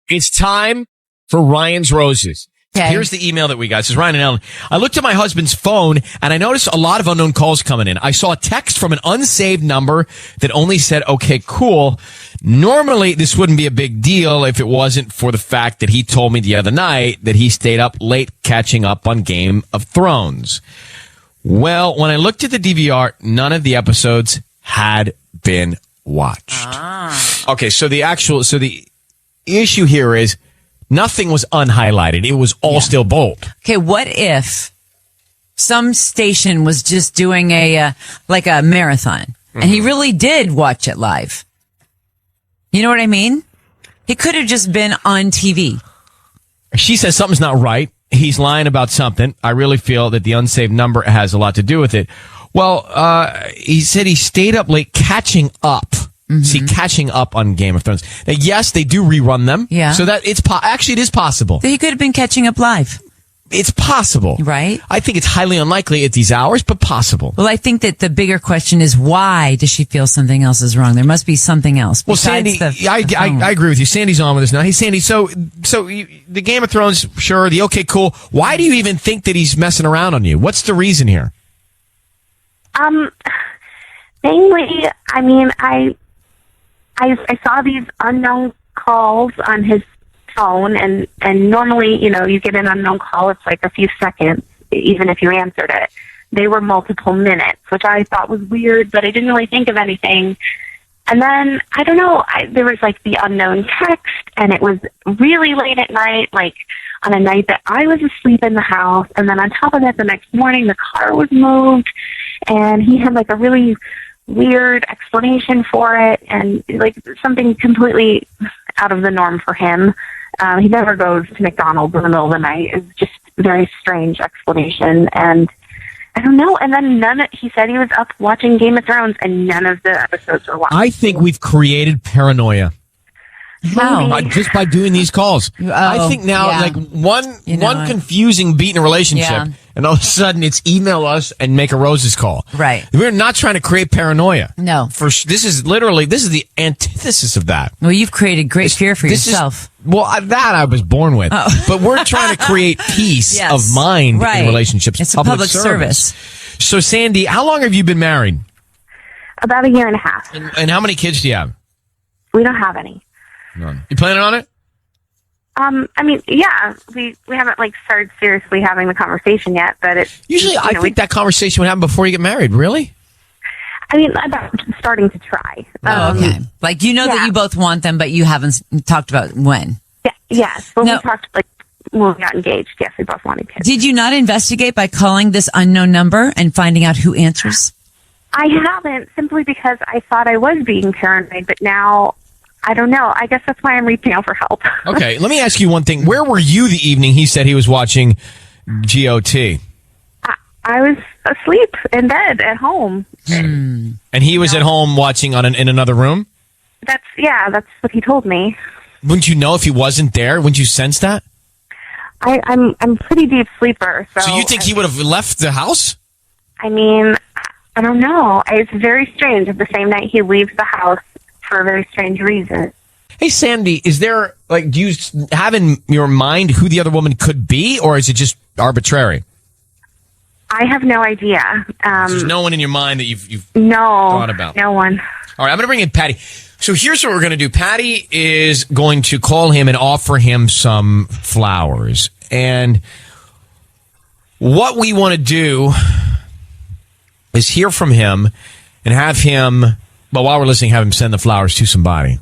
It's time for Ryan's Roses. Okay. Here's the email that we got. It says, Ryan and Ellen, I looked at my husband's phone and I noticed a lot of unknown calls coming in. I saw a text from an unsaved number that only said, okay, cool. Normally, this wouldn't be a big deal if it wasn't for the fact that he told me the other night that he stayed up late catching up on Game of Thrones. Well, when I looked at the DVR, none of the episodes had been watched. Okay, so the issue here is nothing was unhighlighted. It was all still bold. Okay, what if some station was just doing a marathon and he really did watch it live? You know what I mean? He could have just been on TV. She says something's not right. He's lying about something. I really feel that the unsaved number has a lot to do with it. Well, he said he stayed up late catching up. See, catching up on Game of Thrones. Now, yes, they do rerun them. Yeah. So that actually it is possible. He could have been catching up live. It's possible. Right. I think it's highly unlikely at these hours, but possible. Well, I think that the bigger question is, why does she feel something else is wrong? There must be something else. Well, Sandy, I agree with you. Sandy's on with us now. Hey, Sandy, so the Game of Thrones, sure, the okay, cool. Why do you even think that he's messing around on you? What's the reason here? Mainly, I mean, I saw these unknown calls on his phone, and normally, you know, you get an unknown call, it's like a few seconds, even if you answered it. They were multiple minutes, which I thought was weird, but I didn't really think of anything. And then, I don't know, there was like the unknown text, and it was really late at night, like on a night that I was asleep in the house, and then on top of that, the next morning, the car was moved, and he had like a really weird explanation for it, and like something completely out of the norm for him. He never goes to McDonald's in the middle of the night. It's just a very strange explanation, and I don't know. And then he said he was up watching Game of Thrones, and none of the episodes were watched. I think we've created paranoia. How? Just by doing these calls. I think now, like one confusing beat in a relationship, and all of a sudden it's email us and make a roses call. Right. We're not trying to create paranoia. No. This is the antithesis of that. Well, you've created great fear for yourself. That I was born with. Oh. But we're trying to create peace of mind in relationships. It's a public service. So, Sandy, how long have you been married? About a year and a half. And how many kids do you have? We don't have any. None. You planning on it? I mean, yeah, we haven't like started seriously having the conversation yet, but it's usually I think that conversation would happen before you get married. Really? I mean, I'm starting to try. Okay. Like, you know that you both want them, but you haven't talked about when. Yeah. Yes. When we talked, like, when we got engaged, yes, we both wanted kids. Did you not investigate by calling this unknown number and finding out who answers? I haven't, simply because I thought I was being paranoid, but now I don't know. I guess that's why I'm reaching out for help. Okay, let me ask you one thing. Where were you the evening he said he was watching GOT? I was asleep in bed at home. And he was at home watching in another room? That's what he told me. Wouldn't you know if he wasn't there? Wouldn't you sense that? I'm a pretty deep sleeper. So you think he would have left the house? I mean, I don't know. It's very strange. The same night he leaves the house for a very strange reason. Hey, Sandy, is there, like, do you have in your mind who the other woman could be, or is it just arbitrary? I have no idea. There's no one in your mind that you've thought about? No one. All right, I'm going to bring in Patty. So here's what we're going to do. Patty is going to call him and offer him some flowers. And what we want to do is hear from him and have him, well, while we're listening, have him send the flowers to somebody.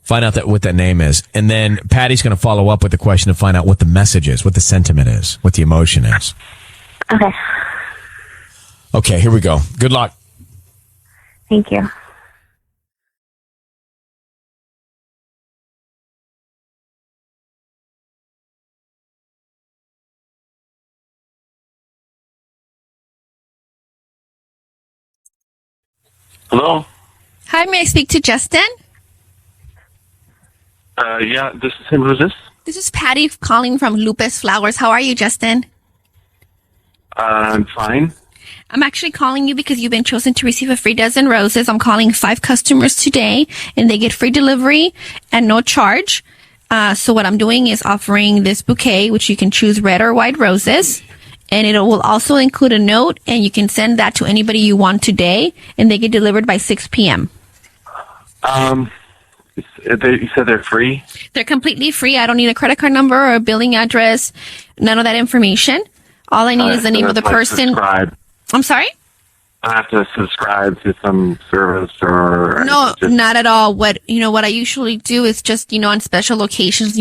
Find out what that name is. And then Patty's going to follow up with the question to find out what the message is, what the sentiment is, what the emotion is. Okay. Okay, here we go. Good luck. Thank you. Hello? Hi, may I speak to Justin? Yeah, this is him. Who's this? This is Patty calling from Lupus Flowers. How are you, Justin? I'm fine. I'm actually calling you because you've been chosen to receive a free dozen roses. I'm calling 5 customers today, and they get free delivery and no charge. So what I'm doing is offering this bouquet, which you can choose red or white roses. And it will also include a note, and you can send that to anybody you want today, and they get delivered by 6 p.m. You said they're free? They're completely free. I don't need a credit card number or a billing address, none of that information. All I need is the name of the person. Subscribe. I'm sorry? I have to subscribe to some service or... No, not at all. What I usually do is just, on special occasions,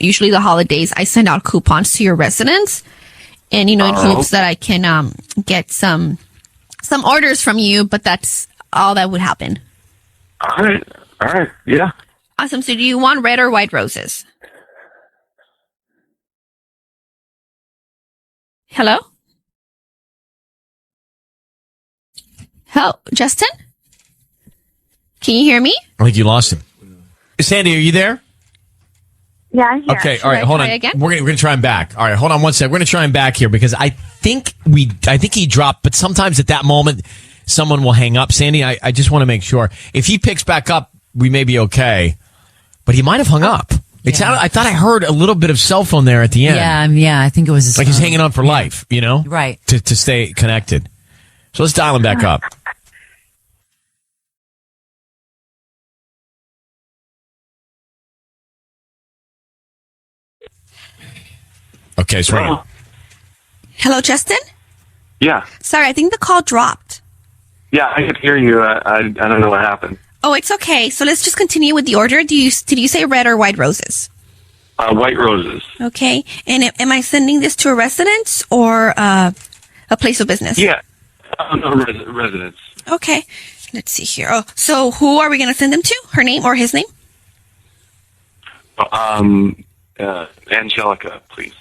usually the holidays, I send out coupons to your residents. And, in hopes that I can get some orders from you, but that's all that would happen. All right, yeah. Awesome. So do you want red or white roses? Hello? Hello, Justin? Can you hear me? I think you lost him. Sandy, are you there? Yeah, I'm here. Okay, Should all right, I hold try on. again? We're gonna try him back. All right, hold on one sec. We're gonna try him back here because I think he dropped, but sometimes at that moment someone will hang up. Sandy, I just want to make sure. If he picks back up, we may be okay. But he might have hung up. It sounded, I thought I heard a little bit of cell phone there at the end. Yeah, I think it was his Like he's phone. hanging on for life, Right. To stay connected. So let's dial him back up. Okay, it's ringing. Hello, Justin? Yeah. Sorry, I think the call dropped. Yeah, I could hear you. I don't know what happened. Oh, it's okay. So let's just continue with the order. Did you say red or white roses? White roses. Okay. And am I sending this to a residence or a place of business? Yeah. No, residents. Okay. Let's see here. Oh, so who are we going to send them to? Her name or his name? Angelica, please.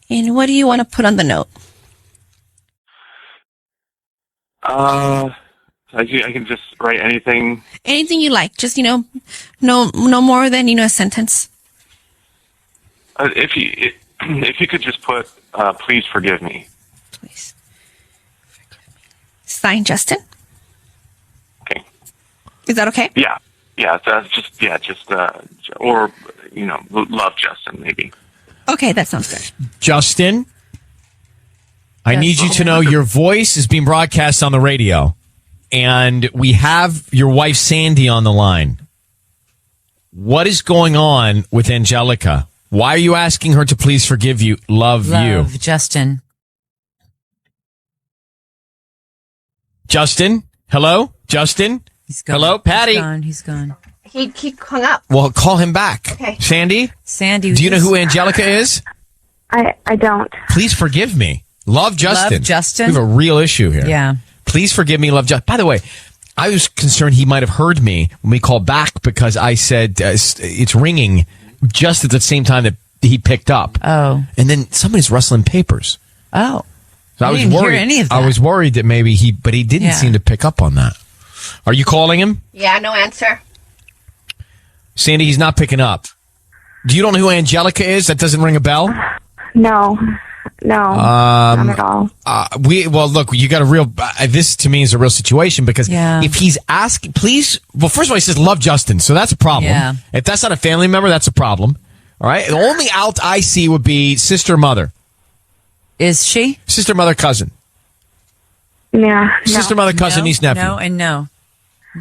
And what do you want to put on the note? I can just write anything. Anything you like. Just, no more than, a sentence. If you could just put, please forgive me. Please. Forgive me. Signed, Justin. Okay. Is that okay? Yeah. That's just or love Justin maybe. Okay, that sounds good. Justin, I need you to know your voice is being broadcast on the radio, and we have your wife Sandy on the line. What is going on with Angelica? Why are you asking her to please forgive you? Love you. Justin. Justin? Hello? Justin? He's gone. Hello? Patty? He's gone. He hung up. Well, call him back. Okay. Sandy? Sandy. Do you know who Angelica is? I don't. Please forgive me. Love Justin. Love Justin? We have a real issue here. Yeah. Please forgive me, love Justin. By the way, I was concerned he might have heard me when we called back because I said it's ringing just at the same time that he picked up. Oh. And then somebody's rustling papers. Oh. So I was didn't worried. hear any of that. I was worried that maybe but he didn't Yeah. seem to pick up on that. Are you calling him? Yeah, no answer. Sandy, he's not picking up. Do you don't know who Angelica is? That doesn't ring a bell? No, not at all. Look, you got a real, this to me is a real situation because Yeah. if he's asking, please, well, first of all, he says love Justin. So that's a problem. Yeah. If that's not a family member, that's a problem. All right. The only out I see would be sister, mother, Is she? sister, mother, cousin, Yeah, no. sister, mother, cousin, No, niece, nephew, No, and no.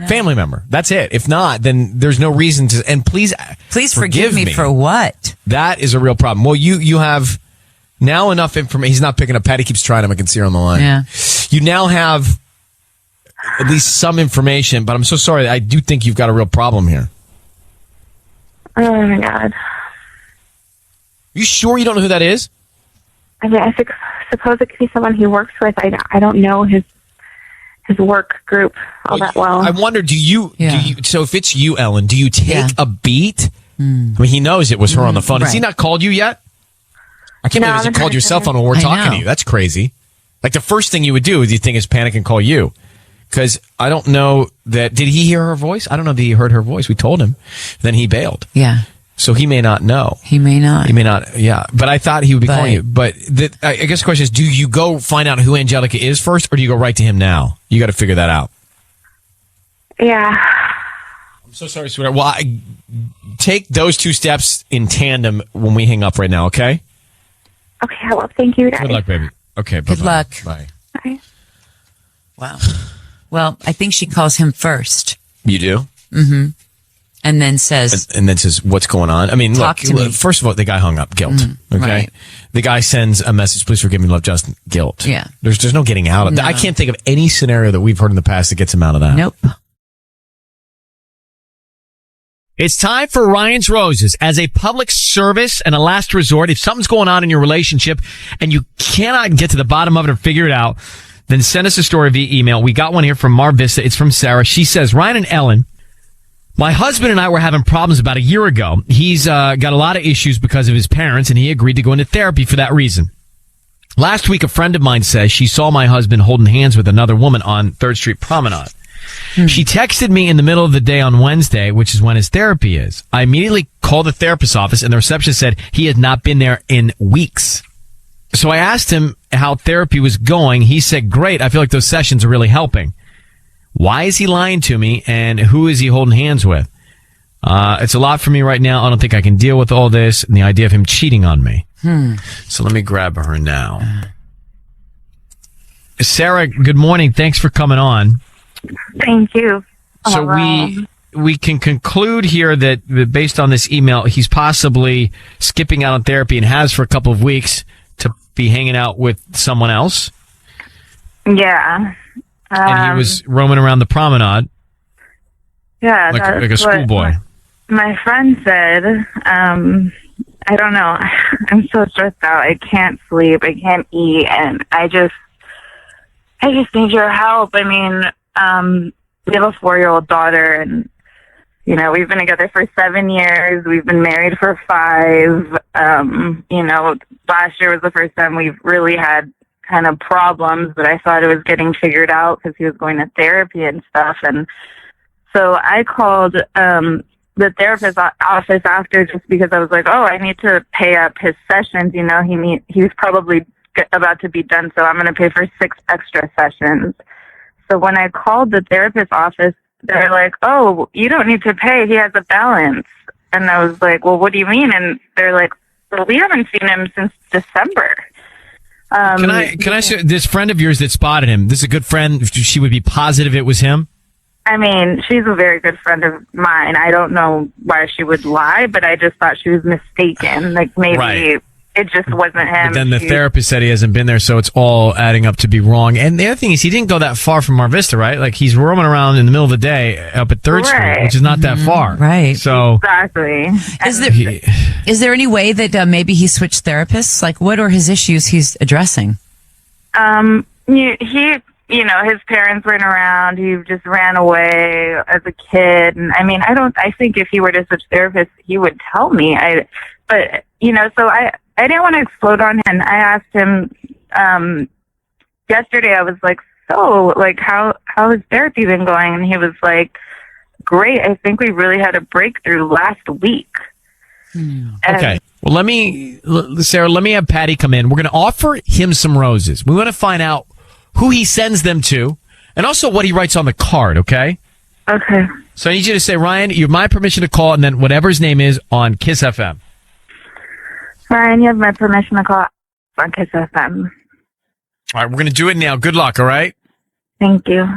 family member. That's it. If not, then there's no reason to, and please forgive me for what? That is a real problem. Well, you have now enough information. He's not picking up. Patty keeps trying him. I can see her on the line. Yeah. You now have at least some information, but I'm so sorry. I do think you've got a real problem here. Oh my God. You sure you don't know who that is? I mean, I suppose it could be someone he works with. I don't know his work group all that well. I wonder, do you, so if it's you, Ellen, do you take Yeah. a beat? I mean, he knows it was her on the phone. Has he Right. not called you yet? I can't No, believe he I hasn't haven't called your heard cell from phone him. when we're I talking know. to you. That's crazy. Like the first thing you would do is you think is panic and call you. Because I don't know that, did he hear her voice? I don't know that he heard her voice. We told him. Then he bailed. Yeah. So he may not know. He may not. He may not, yeah. But I thought he would be But- calling you. But I guess the question is, do you go find out who Angelica is first, or do you go right to him now? You got to figure that out. Yeah. I'm so sorry, sweetheart. Well, take those two steps in tandem when we hang up right now, okay? Okay, well, thank you, guys. Good luck, baby. Okay, Good bye-bye. luck. Bye. Bye. Wow. Well, I think she calls him first You do? and then says, And then says, what's going on? I mean, Talk look, to me. first of all, the guy hung up. Guilt. Okay? right. The guy sends a message, please forgive me, love, Justin. Guilt. Yeah. There's no getting out of that. No. I can't think of any scenario that we've heard in the past that gets him out of that. nope. It's time for Ryan's Roses. As a public service and a last resort, if something's going on in your relationship and you cannot get to the bottom of it or figure it out, then send us a story via email. We got one here from Mar Vista. It's from Sarah. She says, Ryan and Ellen, my husband and I were having problems about a year ago. He's got a lot of issues because of his parents, and he agreed to go into therapy for that reason. Last week, a friend of mine says she saw my husband holding hands with another woman on 3rd Street Promenade. She texted me in the middle of the day on Wednesday, which is when his therapy is. I immediately called the therapist's office, and the receptionist said he had not been there in weeks. So I asked him how therapy was going. He said, great. I feel like those sessions are really helping. Why is he lying to me, and who is he holding hands with? It's a lot for me right now. I don't think I can deal with all this and the idea of him cheating on me. So let me grab her now. Sarah, good morning. Thanks for coming on. Thank you. So we can conclude here that based on this email, he's possibly skipping out on therapy and has for a couple of weeks to be hanging out with someone else. Yeah. And he was roaming around the promenade Yeah, like a schoolboy. My friend said, I don't know. I'm so stressed out. I can't sleep. I can't eat. And I just need your help. I mean, we have a 4-year-old daughter, and, you know, we've been together for 7 years. We've been married for 5. You know, last year was the first time we've really had kind of problems, but I thought it was getting figured out because he was going to therapy and stuff. And so I called the therapist's office after, just because I was like, oh, I need to pay up his sessions. You know, he's probably about to be done, so I'm going to pay for 6 extra sessions. So when I called the therapist's office, they're like, oh, you don't need to pay. He has a balance. And I was like, well, what do you mean? And they're like, well, we haven't seen him since December. Can I say, this friend of yours that spotted him, this is a good friend, she would be positive it was him? I mean, she's a very good friend of mine. I don't know why she would lie, but I just thought she was mistaken. Like, maybe Right. it just wasn't him. But then the therapist said he hasn't been there, so it's all adding up to be wrong. And the other thing is, he didn't go that far from Mar Vista, right? Like, he's roaming around in the middle of the day up at 3rd Street, which is not that far. Right. So, Exactly. Is there any way that maybe he switched therapists? Like, what are his issues he's addressing? You know, his parents weren't around. He just ran away as a kid. And I mean, I think if he were to switch therapists, he would tell me. But, you know, so I didn't want to explode on him. I asked him, yesterday, I was like, so, like, how has therapy been going? And he was like, great. I think we really had a breakthrough last week. okay. Well, Sarah, let me have Patty come in. We're going to offer him some roses. We want to find out who he sends them to, and also what he writes on the card, okay? Okay. So I need you to say, Ryan, you have my permission to call, and then whatever his name is on Kiss FM. Ryan, you have my permission to call on Kiss FM. All right, we're going to do it now. Good luck, all right? Thank you.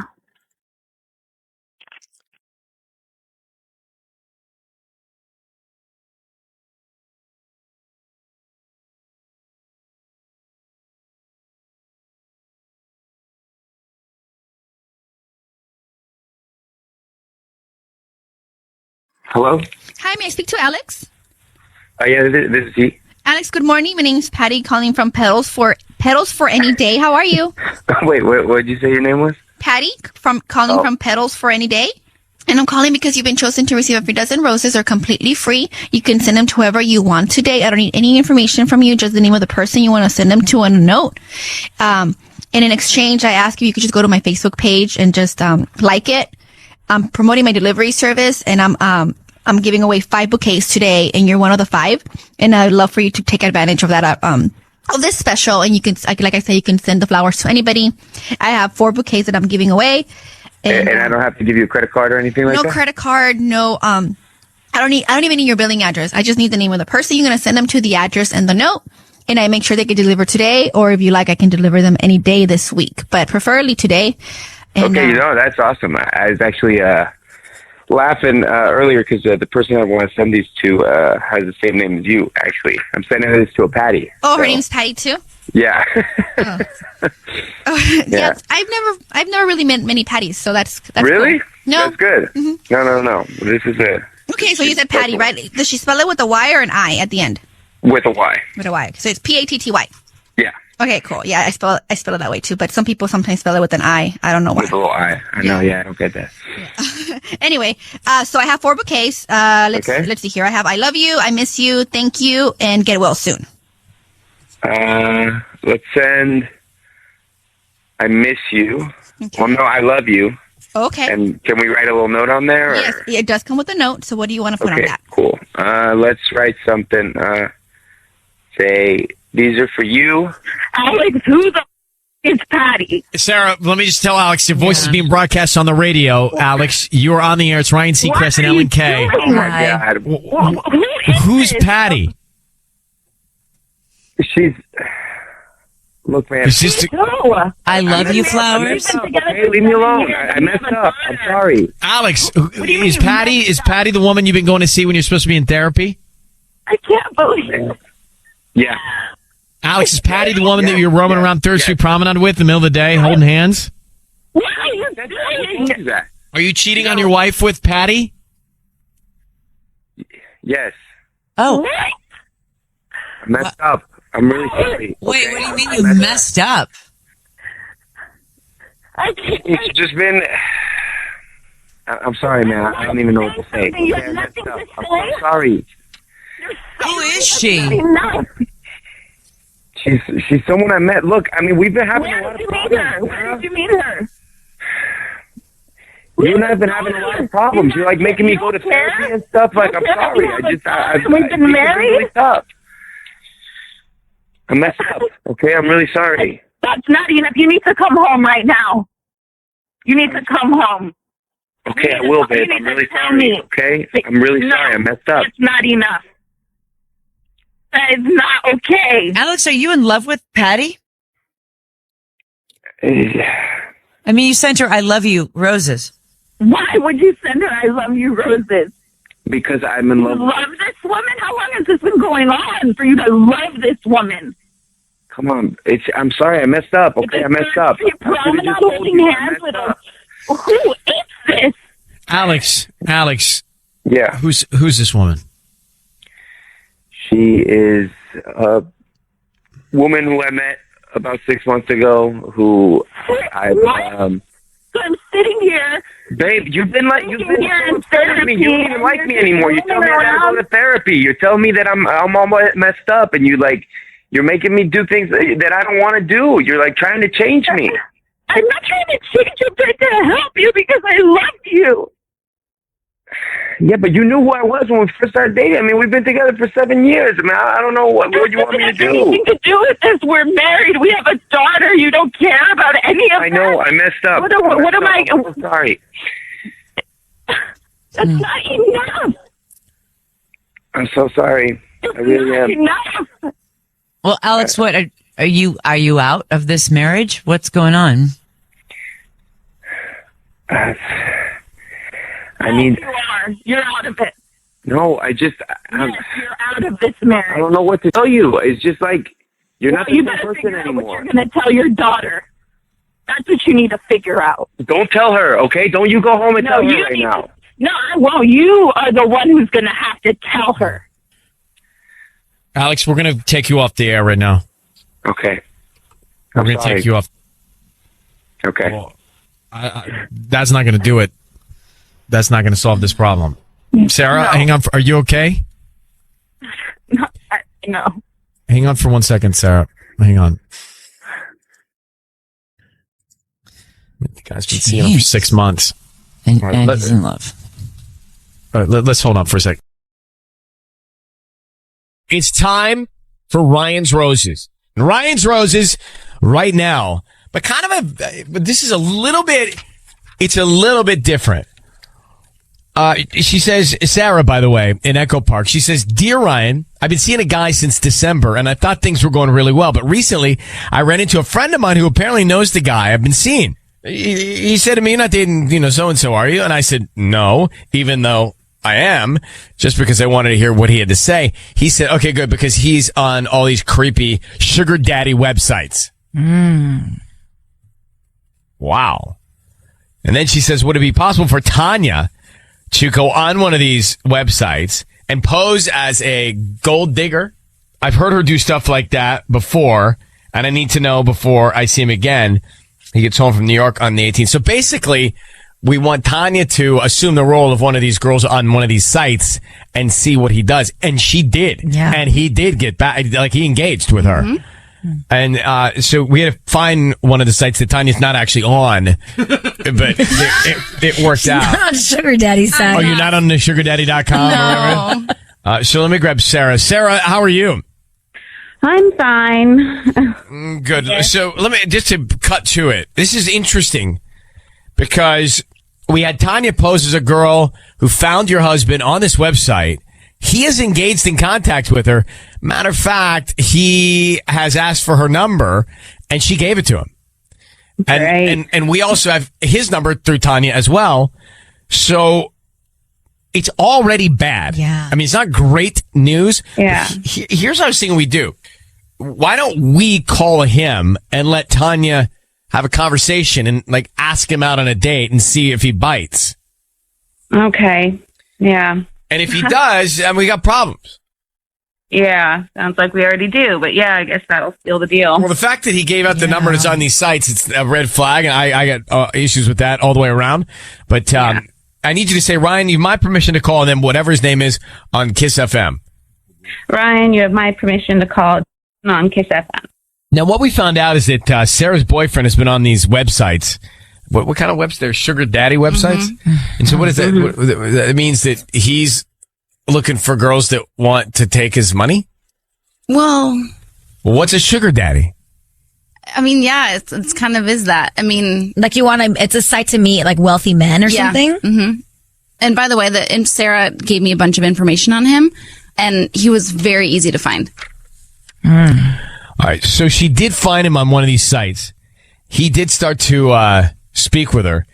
Hello? Hi, may I speak to Alex? Yeah, this is he. Alex, good morning. My name's Patty, calling from Pedals for Any Day. How are you? Wait, what did you say your name was? Patty, from Pedals for Any Day. And I'm calling because you've been chosen to receive a free dozen roses. They're completely free. You can send them to whoever you want today. I don't need any information from you, just the name of the person you want to send them to and a note. And in exchange, I ask you could just go to my Facebook page and just like it. I'm promoting my delivery service, and I'm giving away 5 bouquets today, and you're one of the 5. And I'd love for you to take advantage of that, of this special. And you can, like I said, you can send the flowers to anybody. I have 4 bouquets that I'm giving away. And I don't have to give you a credit card or anything like no that? credit card, no, I don't even need your billing address. I just need the name of the person. You're going to send them to the address and the note. And I make sure they get delivered today, or if you like, I can deliver them any day this week, but preferably today. And, Okay, that's awesome. I was actually laughing earlier because the person I want to send these to has the same name as you, actually. I'm sending this to a Patty. Oh, her name's Patty too? Yeah. Yeah. I've never really met many Patties, so that's Really? cool. No. That's good. Mm-hmm. No. This is a... Okay, so you said Patty, right? Does she spell it with a Y or an I at the end? With a Y. With a Y. So it's Patty. Yeah. Okay, cool. Yeah, I spell it that way too. But some people sometimes spell it with an I. I don't know why. With a little I. I know. Yeah, I don't get that. Anyway, so I have 4 bouquets. Let's see here. I have I love you, I miss you, thank you, and get well soon. Let's send I miss you. Okay. Well, no, I love you. Okay. And can we write a little note on there? Or? Yes, it does come with a note. So what do you want to put on that? Cool. Let's write something. Say, these are for you. Alex, who the is Patty? Sarah, let me just tell Alex, your voice is being broadcast on the radio. Alex, you're on the air. It's Ryan Seacrest and Ellen K. Oh, my Hi. God. Who's Patty? She's... Look, man. Is this No. I love you, flowers. Okay, leave me alone. I messed up. I'm sorry. Alex, is Patty the woman you've been going to see when you're supposed to be in therapy? I can't believe it. Yeah. Alex, is Patty the woman that you're roaming around Third Street Promenade with in the middle of the day, holding hands? What are you doing? Who is that? Are you cheating on your wife with Patty? Yes. Oh, I messed up. I'm really sorry. wait, Okay? what do you mean you messed up? I can't. It's just been... I'm sorry, man. I don't even know what to say. You Okay, have I messed nothing up. to I'm say? so sorry. Who is she? Enough. She's someone I met. Look, I mean, we've been having a Where lot did of you meet her? problems. Where did you meet her? You and I have been having a lot of problems. You're like making me go to therapy and stuff. Like, I'm sorry. We've been married? Really tough. I messed up. Okay, I'm really sorry. That's not enough. You need to come home right now. You need to come home. Okay, I will, babe. I'm really sorry. Okay, I'm really sorry. I messed up. That's not enough. That is not okay. Alex, are you in love with Patty? I mean, you sent her I love you roses. Why would you send her I love you roses? Because I'm in love. Love this woman? How long has this been going on for you to love this woman? Come on. I'm sorry. I messed up. Okay, I messed up. You're promenade holding hands with a... Who is this? Alex, Yeah. who's this woman? She is a woman who I met about 6 months ago who So I'm sitting here. Babe, you've been Here in so upset with me. You don't even therapy, like me anymore. You tell me I gotta around. go to therapy. You're telling me that I'm all messed up, and you're making me do things that I don't want to do. You're like trying to change me. I'm not trying to change you. I'm trying to help you because I love you. Yeah, but you knew who I was when we first started dating. I mean, we've been together for 7 years. I mean, I don't know what you want me to do. Anything to do with this? We're married. We have a daughter. You don't care about any of I that. know. I messed up. What am I? I'm so sorry. That's not enough. I'm so sorry. I really am. Enough. Well, Alex, what are you out of this marriage? What's going on? I mean, You are. You're out of it. no, I'm, Yes, you're out of this marriage. I don't know what to tell you. It's just like, you're not the You same better person figure out what anymore. you're going to tell your daughter. That's what you need to figure out. Don't tell her, okay? Don't you go home and tell her you right need now. to. No, I won't. You are the one who's going to have to tell her. Alex, we're going to take you off the air right now. Okay. We're going to take you off. Okay. Well, that's not going to do it. That's not going to solve this problem. Sarah, hang on. Are you okay? No. Hang on for 1 second, Sarah. Hang on. You guys been seeing him for 6 months. And, Right, and he's in love. All right, let's hold on for a sec. It's time for Ryan's Roses. And Ryan's Roses right now, but this is a little bit it's a little bit different. She says, Sarah, by the way, in Echo Park, she says, Dear Ryan, I've been seeing a guy since December and I thought things were going really well. But recently I ran into a friend of mine who apparently knows the guy I've been seeing. He said to me, you're not dating, so-and-so, are you? And I said, no, even though I am, just because I wanted to hear what he had to say. He said, okay, good, because he's on all these creepy sugar daddy websites. Wow. And then she says, would it be possible for Tanya to go on one of these websites and pose as a gold digger? I've heard her do stuff like that before, and I need to know before I see him again. He gets home from New York on the 18th. So basically, we want Tanya to assume the role of one of these girls on one of these sites and see what he does. And she did. Yeah. And he did get back, like he engaged with her. Mm-hmm. And so we had to find one of the sites that Tanya's not actually on, but it worked out. Not on Sugar Daddy site. Oh, you're not on the sugardaddy.com? No. Or whatever? So let me grab Sarah. Sarah, how are you? I'm fine. Good. Okay. So let me, just to cut to it, this is interesting because we had Tanya pose as a girl who found your husband on this website. He is engaged in contact with her. Matter of fact, he has asked for her number and she gave it to him. And we also have his number through Tanya as well. So it's already bad. Yeah. I mean, it's not great news. Yeah. Here's what I was thinking we do. Why don't we call him and let Tanya have a conversation and like ask him out on a date and see if he bites? Okay. Yeah. And if he does, then we got problems. Yeah. Sounds like we already do. But yeah, I guess that'll seal the deal. Well, the fact that he gave out the number that's on these sites, it's a red flag. And I got issues with that all the way around. But I need you to say, Ryan, you have my permission to call him, whatever his name is, on Kiss FM. Ryan, you have my permission to call on Kiss FM. Now, what we found out is that Sarah's boyfriend has been on these websites. What kind of websites? They're sugar daddy websites? Mm-hmm. And so what is that? Mm-hmm. That means that he's looking for girls that want to take his money? Well, what's a sugar daddy? I mean, yeah, it's kind of is that. I mean, like it's a site to meet like wealthy men or something? Mm-hmm. And by the way, Sarah gave me a bunch of information on him and he was very easy to find. All right. So she did find him on one of these sites. He did start to speak with her.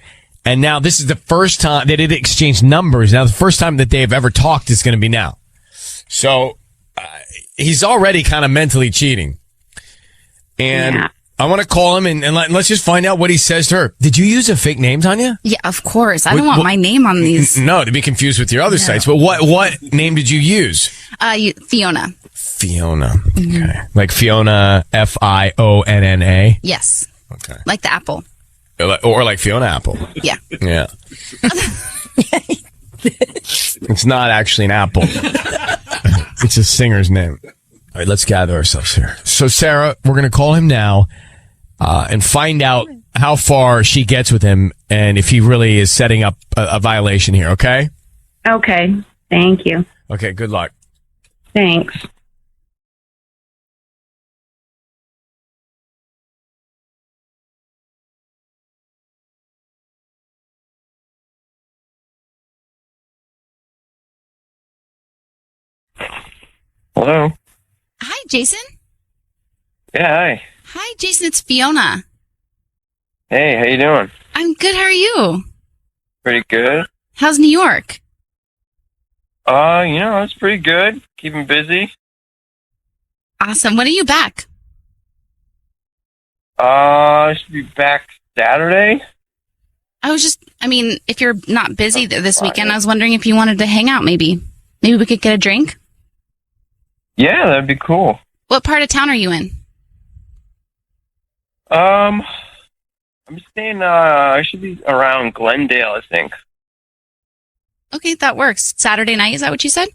And now this is the first time they did exchange numbers. Now the first time that they've ever talked is going to be now. So he's already kind of mentally cheating. And I want to call him and let's just find out what he says to her. Did you use a fake name, Tanya? Yeah, of course. I don't want my name on these. No, to be confused with your other sites. But what name did you use? Fiona. Fiona. Okay. Like Fiona, Fionna? Yes. Okay. Like the apple. Or like Fiona Apple. Yeah. Yeah. It's not actually an apple. It's a singer's name. All right, let's gather ourselves here. So, Sarah, we're going to call him now and find out how far she gets with him and if he really is setting up a violation here, okay? Okay. Thank you. Okay, good luck. Thanks. Hello. Hi, Jason. Yeah, hi. Hi, Jason. It's Fiona. Hey, how you doing? I'm good. How are you? Pretty good. How's New York? It's pretty good. Keeping busy. Awesome. When are you back? I should be back Saturday. If you're not busy this weekend, I was wondering if you wanted to hang out maybe. Maybe we could get a drink? Yeah, that'd be cool. What part of town are you in? I'm staying, I should be around Glendale, I think. Okay, that works. Saturday night, is that what you said?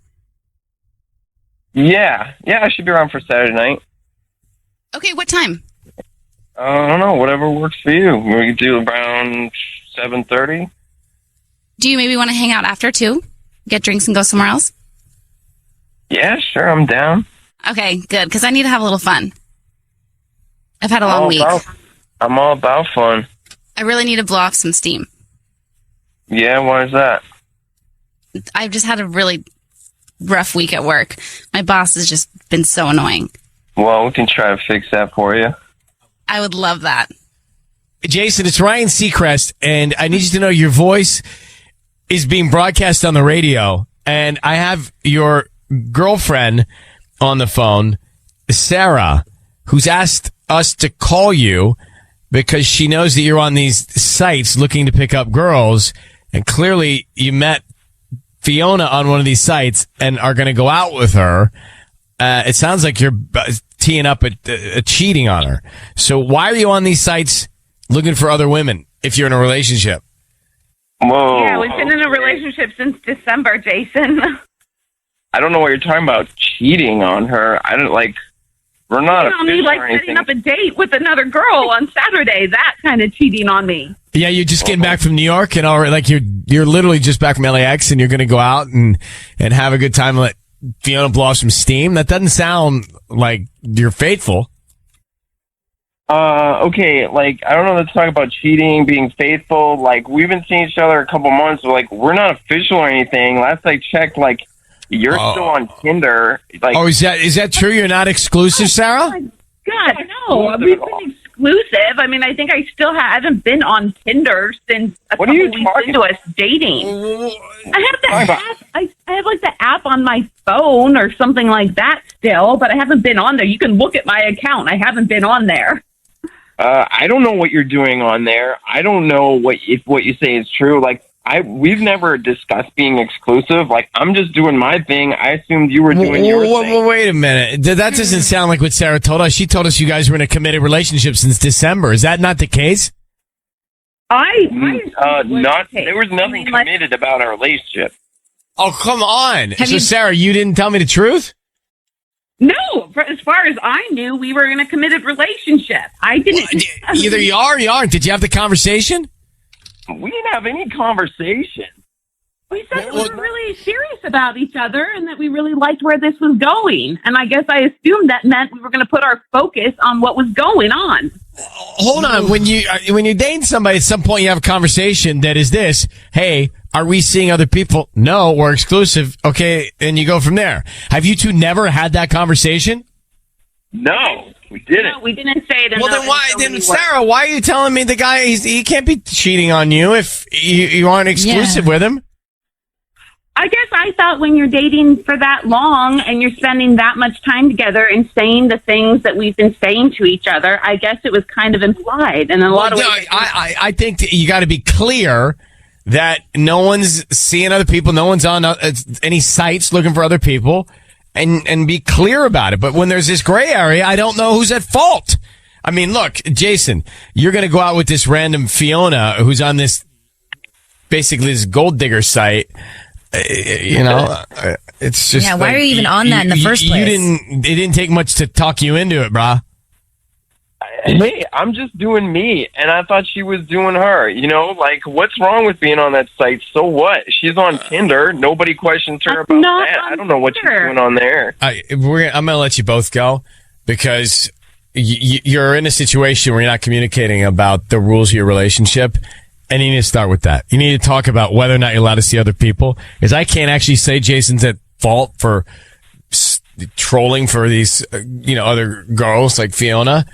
Yeah, I should be around for Saturday night. Okay, what time? I don't know, whatever works for you. We could do around 7:30. Do you maybe want to hang out after, too? Get drinks and go somewhere else? Yeah, sure, I'm down. Okay, good, because I need to have a little fun. I've had a long week. I'm all about fun. I really need to blow off some steam. Yeah, why is that? I've just had a really rough week at work. My boss has just been so annoying. Well, we can try to fix that for you. I would love that. Jason, it's Ryan Seacrest, and I need you to know your voice is being broadcast on the radio, and I have your girlfriend on the phone, Sarah, who's asked us to call you because she knows that you're on these sites looking to pick up girls, and clearly you met Fiona on one of these sites and are going to go out with her. It sounds like you're teeing up a cheating on her. So why are you on these sites looking for other women if you're in a relationship? Whoa. Yeah, we've been in a relationship since December, Jason. I don't know what you're talking about. Cheating on her. I don't like. We're not on me official like or setting anything. up a date with another girl on Saturday. That kind of cheating on me. Yeah, you're just getting back from New York and already like you're literally just back from LAX and you're going to go out and have a good time and let Fiona blow off some steam. That doesn't sound like you're faithful. Okay, like, I don't know, let's talk about cheating, being faithful. Like, we've been seeing each other a couple months, but, like, we're not official or anything. Last I checked, like, you're still on Tinder. Like, Oh, is that true? You're not exclusive, Sarah? God, no. We've been exclusive. I mean, I think I still haven't been on Tinder since a What are couple you weeks talking into us dating. I have the app. I have like the app on my phone or something like that still, but I haven't been on there. You can look at my account. I haven't been on there. I don't know what you're doing on there. I don't know if what you say is true. Like, we've never discussed being exclusive. Like, I'm just doing my thing. I assumed you were doing your thing. Wait a minute. That doesn't sound like what Sarah told us. She told us you guys were in a committed relationship since December. Is that not the case? There was nothing committed about our relationship. Oh, come on. Sarah, you didn't tell me the truth? No, as far as I knew, we were in a committed relationship. I didn't. Either you are or you aren't. Did you have the conversation? We didn't have any conversation. We said that we were really serious about each other and that we really liked where this was going. And I guess I assumed that meant we were going to put our focus on what was going on. Hold on. When you're dating somebody, at some point you have a conversation that is this: hey, are we seeing other people? No, we're exclusive. Okay, and you go from there. Have you two never had that conversation? No, we didn't. No, we didn't say it. Well, then why? Then Sarah, why are you telling me the guy he can't be cheating on you if you aren't exclusive with him? I guess I thought when you're dating for that long and you're spending that much time together and saying the things that we've been saying to each other, I guess it was kind of implied. And in a lot of ways, I think that you got to be clear that no one's seeing other people, no one's on any sites looking for other people, and be clear about it. But when there's this gray area, I don't know who's at fault. I mean, look, Jason, you're going to go out with this random Fiona who's on this gold digger site. It's just why are you even on that in the first place? It didn't take much to talk you into it, brah. Hey, I'm just doing me, and I thought she was doing her. Like, what's wrong with being on that site? So what? She's on Tinder. Nobody questions her about that. I don't know what she's doing on there. I'm going to let you both go because you're in a situation where you're not communicating about the rules of your relationship. And you need to start with that. You need to talk about whether or not you're allowed to see other people. Because I can't actually say Jason's at fault for trolling for these, other girls like Fiona.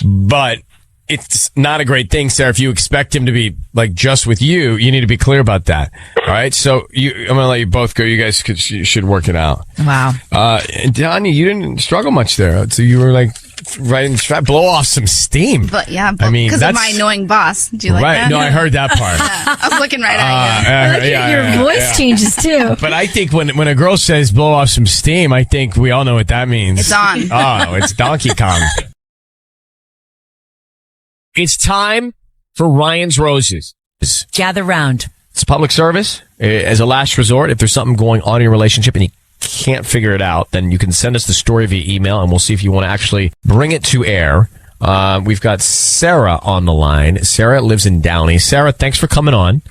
But it's not a great thing, Sarah. If you expect him to be like just with you, you need to be clear about that. All right. So I'm going to let you both go. You guys should work it out. Wow. Donnie, you didn't struggle much there. So you were like, blow off some steam. But yeah, I mean, because of my annoying boss. Do you like that? No, I heard that part. I was looking right at you. Your voice changes too. But I think when a girl says blow off some steam, I think we all know what that means. It's on. Oh, it's Donkey Kong. It's time for Ryan's Roses. Gather round. It's public service as a last resort. If there's something going on in your relationship and you can't figure it out, then you can send us the story via email and we'll see if you want to actually bring it to air. We've got Sarah on the line. Sarah lives in Downey. Sarah, thanks for coming on.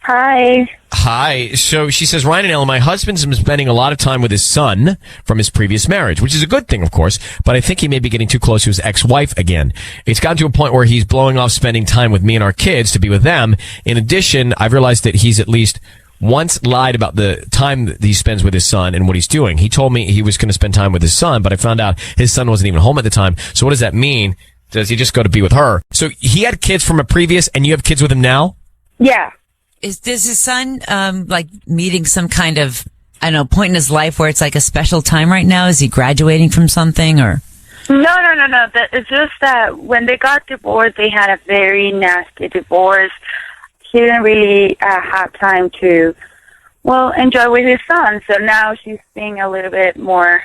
Hi. Hi. So she says, Ryan and Ellen, my husband's been spending a lot of time with his son from his previous marriage, which is a good thing, of course, but I think he may be getting too close to his ex-wife again. It's gotten to a point where he's blowing off spending time with me and our kids to be with them. In addition, I've realized that he's at least once lied about the time that he spends with his son and what he's doing. He told me he was going to spend time with his son, but I found out his son wasn't even home at the time. So what does that mean? Does he just go to be with her? So he had kids from a previous, and you have kids with him now? Yeah. Does his son, like meeting some kind of, I don't know, point in his life where it's like a special time right now? Is he graduating from something or? No. It's just that when they got divorced, they had a very nasty divorce. He didn't really have time to, enjoy with his son. So now she's being a little bit more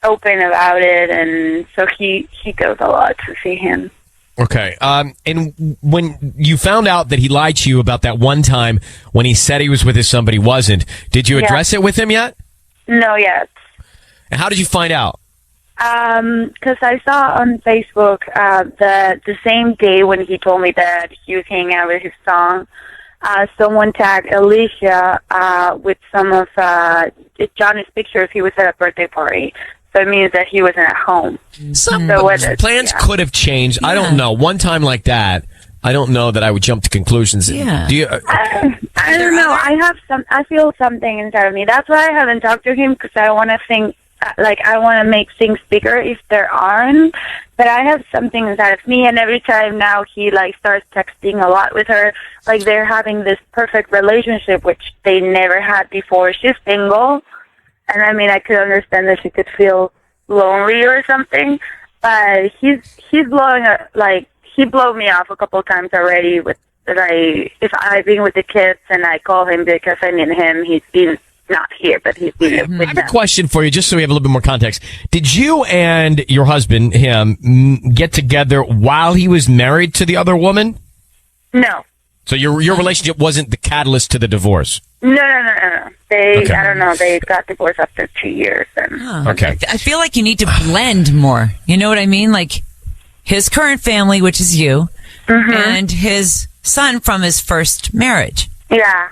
open about it, and so he goes a lot to see him. Okay. And when you found out that he lied to you about that one time when he said he was with his son but he wasn't, did you address it with him yet? No, yet. And how did you find out? Because I saw on Facebook the same day when he told me that he was hanging out with his son, someone tagged Alicia with some of Johnny's pictures. He was at a birthday party. So it means that he wasn't at home. Some plans could have changed. I don't know. One time like that, I don't know that I would jump to conclusions. Yeah. Do you? I don't know. I feel something inside of me. That's why I haven't talked to him, because I want to think, I want to make things bigger if there aren't. But I have something inside of me, and every time now he starts texting a lot with her, like they're having this perfect relationship, which they never had before. She's single. And I mean, I could understand that she could feel lonely or something, but he's blowing he blew me off a couple of times already. If I've been with the kids and I call him because I need him, he's been not here, but he's been with I have a question for you, just so we have a little bit more context. Did you and your husband, him, get together while he was married to the other woman? No. So your relationship wasn't the catalyst to the divorce? No. I don't know. They got divorced after 2 years. Okay. I feel like you need to blend more. You know what I mean? Like his current family, which is you, and his son from his first marriage. Yeah.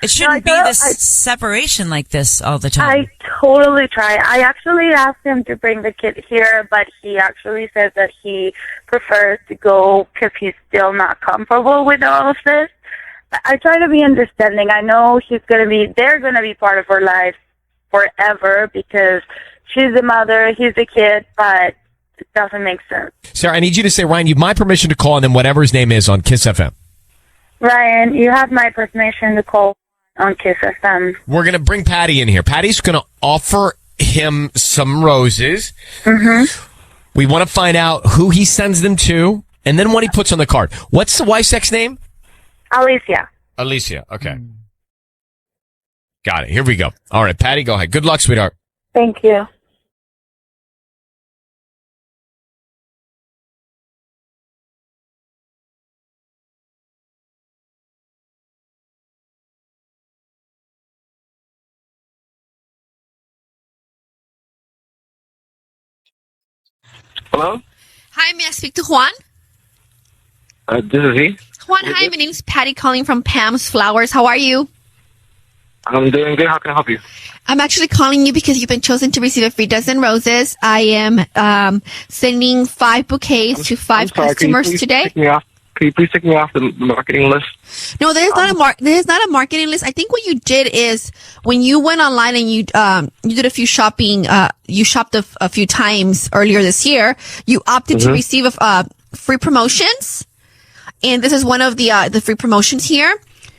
It shouldn't be this separation like this all the time. I totally try. I actually asked him to bring the kid here, but he actually says that he prefers to go because he's still not comfortable with all of this. I try to be understanding. I know they're going to be part of her life forever because she's the mother, he's the kid, but it doesn't make sense. Sarah, I need you to say, Ryan, you have my permission to call, and then whatever his name is on Kiss FM. Ryan, you have my permission to call on Kiss FM. We're going to bring Patty in here. Patty's going to offer him some roses. We want to find out who he sends them to, and then what he puts on the card. What's the wife's ex name? Alicia. Okay. Got it. Here we go. All right, Patty, go ahead. Good luck, sweetheart. Thank you. Hello? Hi, may I speak to Juan? This is he. Juan, hi, my name's Patty calling from Pam's Flowers. How are you? I'm doing good. How can I help you? I'm actually calling you because you've been chosen to receive a free dozen roses. I am sending 5 bouquets to 5 customers today. Can you please take me off the marketing list? No, there's not a marketing list. I think what you did is when you went online and you did a few shopping, you shopped a few times earlier this year. You opted to receive free promotions, and this is one of the free promotions here.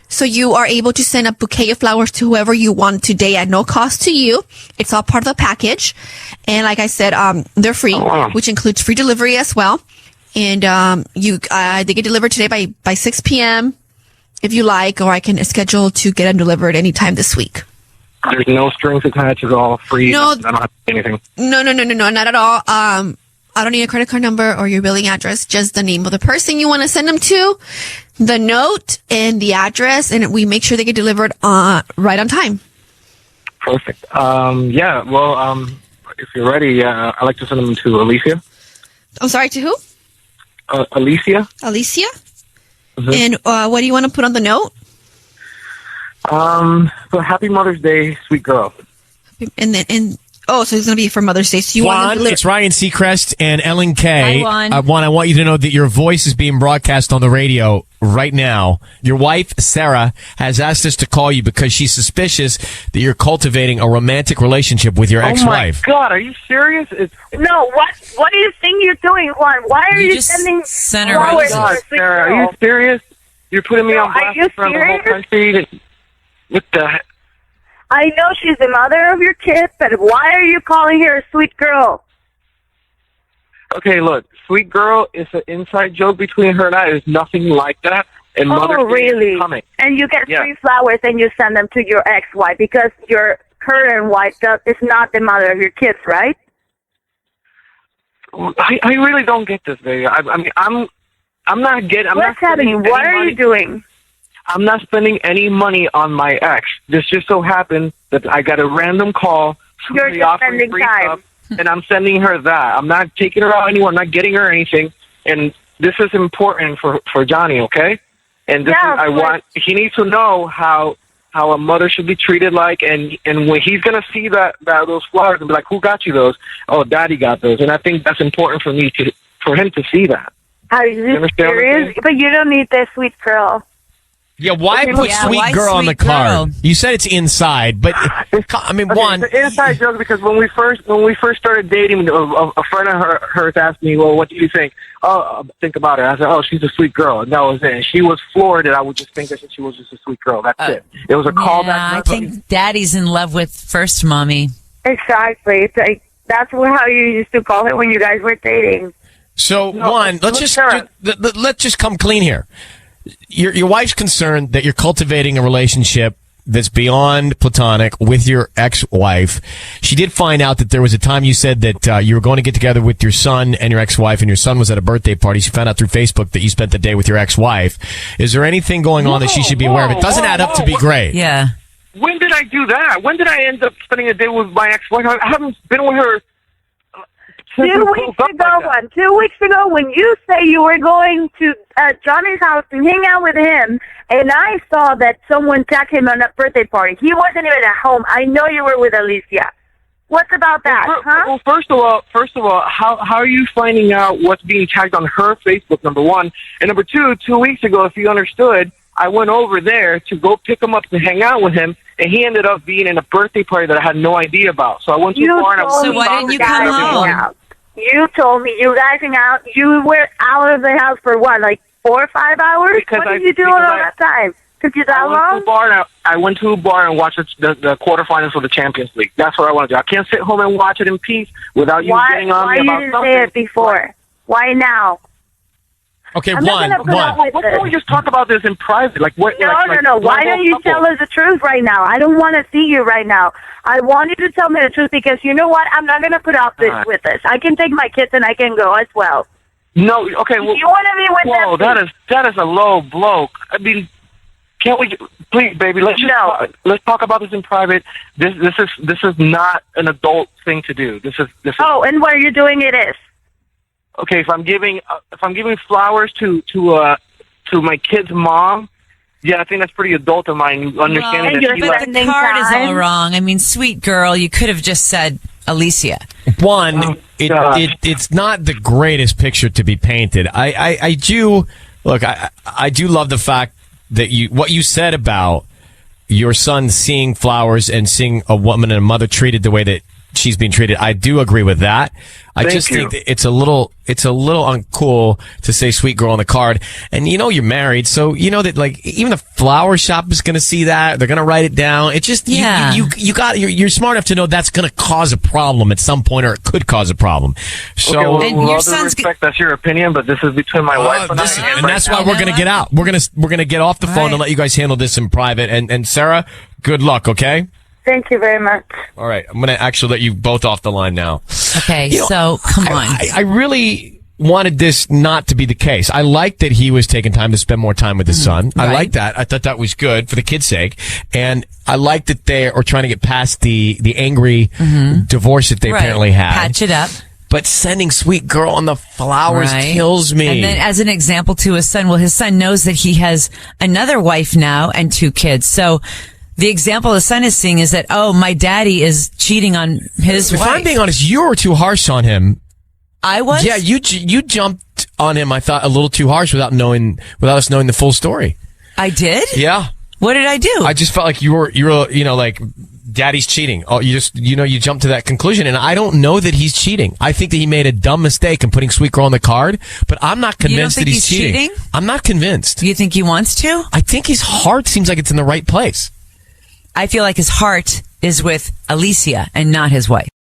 So you are able to send a bouquet of flowers to whoever you want today at no cost to you. It's all part of the package, and like I said, they're free, which includes free delivery as well. And they get delivered today by 6 p.m. if you like, or I can schedule to get them delivered anytime this week. There's no strings attached. It's all free. No, I don't have to pay anything. No, not at all. I don't need a credit card number or your billing address, just the name of the person you want to send them to, the note, and the address, and we make sure they get delivered right on time. Perfect. Yeah, well, if you're ready, I'd like to send them to Alicia. I'm sorry, to who? Alicia. Alicia? And what do you want to put on the note? So happy Mother's Day, sweet girl. So it's going to be for Mother's Day. So you Juan, want it's Ryan Seacrest and Ellen Kay. Hi, Juan. Juan, I want you to know that your voice is being broadcast on the radio right now. Your wife, Sarah, has asked us to call you because she's suspicious that you're cultivating a romantic relationship with your ex-wife. Oh my God, are you serious? No, what do you think you're doing, Juan? Why are you just sending sent her flowers roses. to God, a sweet Sarah, are girl? you serious? You're putting me on are blast you in front of the whole serious? country? What the heck? I know she's the mother of your kids, but why are you calling her a sweet girl? Okay, look, sweet girl is an inside joke between her and I. There's nothing like that. And Mother's Day really? is coming. And you get Yeah. free flowers and you send them to your ex-wife because your current wife is not the mother of your kids, right? I really don't get this, baby. I mean, I'm not getting. What's happening? What are you doing? I'm not spending any money on my ex. This just so happened that I got a random call. You're somebody just offering spending free time. stuff, and I'm sending her that. I'm not taking her out anywhere. I'm not getting her anything. And this is important for Johnny, okay? And this Yeah, is, I of course. want. He needs to know how a mother should be treated like, and when he's gonna see that those flowers and be like, who got you those? Oh, Daddy got those. And I think that's important for him to see that. Are you understand what I'm serious? saying? But you don't need that sweet girl. Yeah, why put Yeah, sweet why girl on the sweet girl? card? You said it's inside, but I mean, Okay, Juan. it's an inside joke because when we first started dating, a friend of hers asked me, "Well, what do you think?" Oh, think about her. I said, "Oh, she's a sweet girl." And that was it. And she was floored that I would just think that she was just a sweet girl. That's it. It was a callback. Yeah, I think Daddy's in love with first mommy. Exactly. It's like, that's how you used to call it when you guys were dating. So, Juan, let's just come clean here. Your wife's concerned that you're cultivating a relationship that's beyond platonic with your ex-wife. She did find out that there was a time you said that you were going to get together with your son and your ex-wife, and your son was at a birthday party. She found out through Facebook that you spent the day with your ex-wife. Is there anything going on that she should be aware of? It doesn't add up to be great. Yeah. When did I do that? When did I end up spending a day with my ex-wife? I haven't been with her. 2 weeks ago, 2 weeks ago, when you say you were going to Johnny's house to hang out with him, and I saw that someone tagged him on a birthday party. He wasn't even at home. I know you were with Alicia. What's about that, huh? Well, first of all, how are you finding out what's being tagged on her Facebook? Number one, and number two, 2 weeks ago, if you understood, I went over there to go pick him up to hang out with him, and he ended up being in a birthday party that I had no idea about. So I went to a bar and I So why didn't you come home? You told me you guys hang out. You were out of the house for what, like 4 or 5 hours? Because what did you do all that time? Took you that long? I went to a bar and watched the quarterfinals of the Champions League. That's what I want to do. I can't sit home and watch it in peace without you getting on me about Why you didn't something. say it before? Why now? Okay, I'm not gonna put up with Why don't we just talk about this in private? Like what? No. Why don't you tell us the truth right now? I don't want to see you right now. I want you to tell me the truth because you know what? I'm not going to put up with this. I can take my kids and I can go as well. No, okay. Well, if you want to be with them, that is a low blow. I mean, can't we please, baby? Let's talk about this in private. This is not an adult thing to do. This is. Oh, and where you're doing it is. Okay, if I'm giving flowers to my kid's mom, yeah, I think that's pretty adult of mine. Understanding that she but the card is all wrong. I mean, sweet girl, you could have just said Alicia. One, it's not the greatest picture to be painted. I do love the fact that what you said about your son seeing flowers and seeing a woman and a mother treated the way that she's being treated. I do agree with that. I just think that it's a little uncool to say sweet girl on the card. And you're married, so you know that like even the flower shop is going to see that. They're going to write it down. It's just you're smart enough to know that's going to cause a problem at some point, or it could cause a problem. So okay, well, your son's respect, that's your opinion, but this is between my wife and I. And that's why we're going to get out. We're going to get off the phone and let you guys handle this in private. And Sarah, good luck, okay? Thank you very much. All right. I'm going to actually let you both off the line now. Okay, so come on. I really wanted this not to be the case. I like that he was taking time to spend more time with his son. I like that. I thought that was good for the kid's sake. And I like that they are trying to get past the angry divorce that they apparently had. Patch it up. But sending sweet girl on the flowers kills me. And then as an example to his son, his son knows that he has another wife now and 2 kids. So The example the son is seeing is that, oh, my daddy is cheating on his If wife. I'm being honest, you were too harsh on him. I was? Yeah, you jumped on him, I thought, a little too harsh without us knowing the full story. I did? Yeah. What did I do? I just felt like you were, like, daddy's cheating. Oh, you jumped to that conclusion, and I don't know that he's cheating. I think that he made a dumb mistake in putting Sweet Girl on the card, but I'm not convinced that he's cheating. I'm not convinced. You think he wants to? I think his heart seems like it's in the right place. I feel like his heart is with Alicia and not his wife.